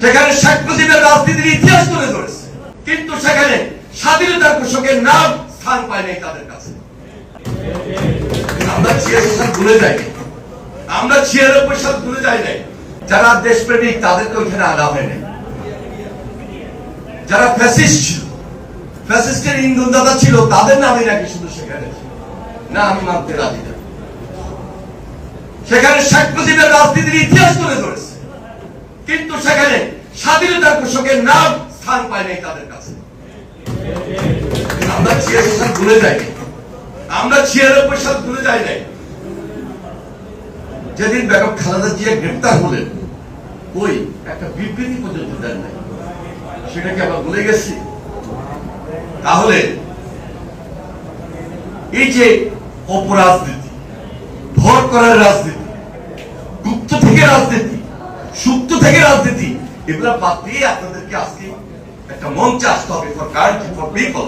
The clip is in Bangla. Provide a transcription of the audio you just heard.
সেখানে শেখ মুজিবের রাজনীতির ইতিহাস তুলে ধরেছে, কিন্তু সেখানে স্বাধীনতার ঘোষকের নাম স্থান পায় নাই তাদের কাছে। আমরা 86 সাল ভুলে যাইনি, আমরা 96 সাল ভুলে যাই নাই। যারা দেশপ্রেমিক তাদেরকে ওইখানে আনা হয় নাই। যারা ফ্যাসিস্ট ছিল, ফ্যাসিস্টের ইন্ধনদাতা ছিল, তাদের নামই নাকি শুধু সেখানে না, আমি মানতে রাজি না। সেখানে শেখ মুজিবের রাজনীতির ইতিহাস তুলে ধরেছে, কিন্তু সেখানে স্বাধীনতার ঘোষকের নাম স্থান পায় নাই তাদের কাছে। আমরা 86 সাল ভুলে যাইনি, আমরা 96 সাল ভুলে যাই নাই। যেদিন বেগম খালেদা জিয়া গ্রেপ্তার হলেন, ওই একটা বিবৃতি পর্যন্ত দেন নাই, সেটাকে আমরা ভুলে গেছি। তাহলে এই যে অপরাজনীতি, ভর করার রাজনীতি, গুপ্ত থেকে রাজনীতি, সুপ্ত থেকে রাজনীতি, এগুলা বাদ দিয়ে আপনাদেরকে আজকে একটা মঞ্চে আসতে হবে ফর কান্ট্রি, ফর পিপল।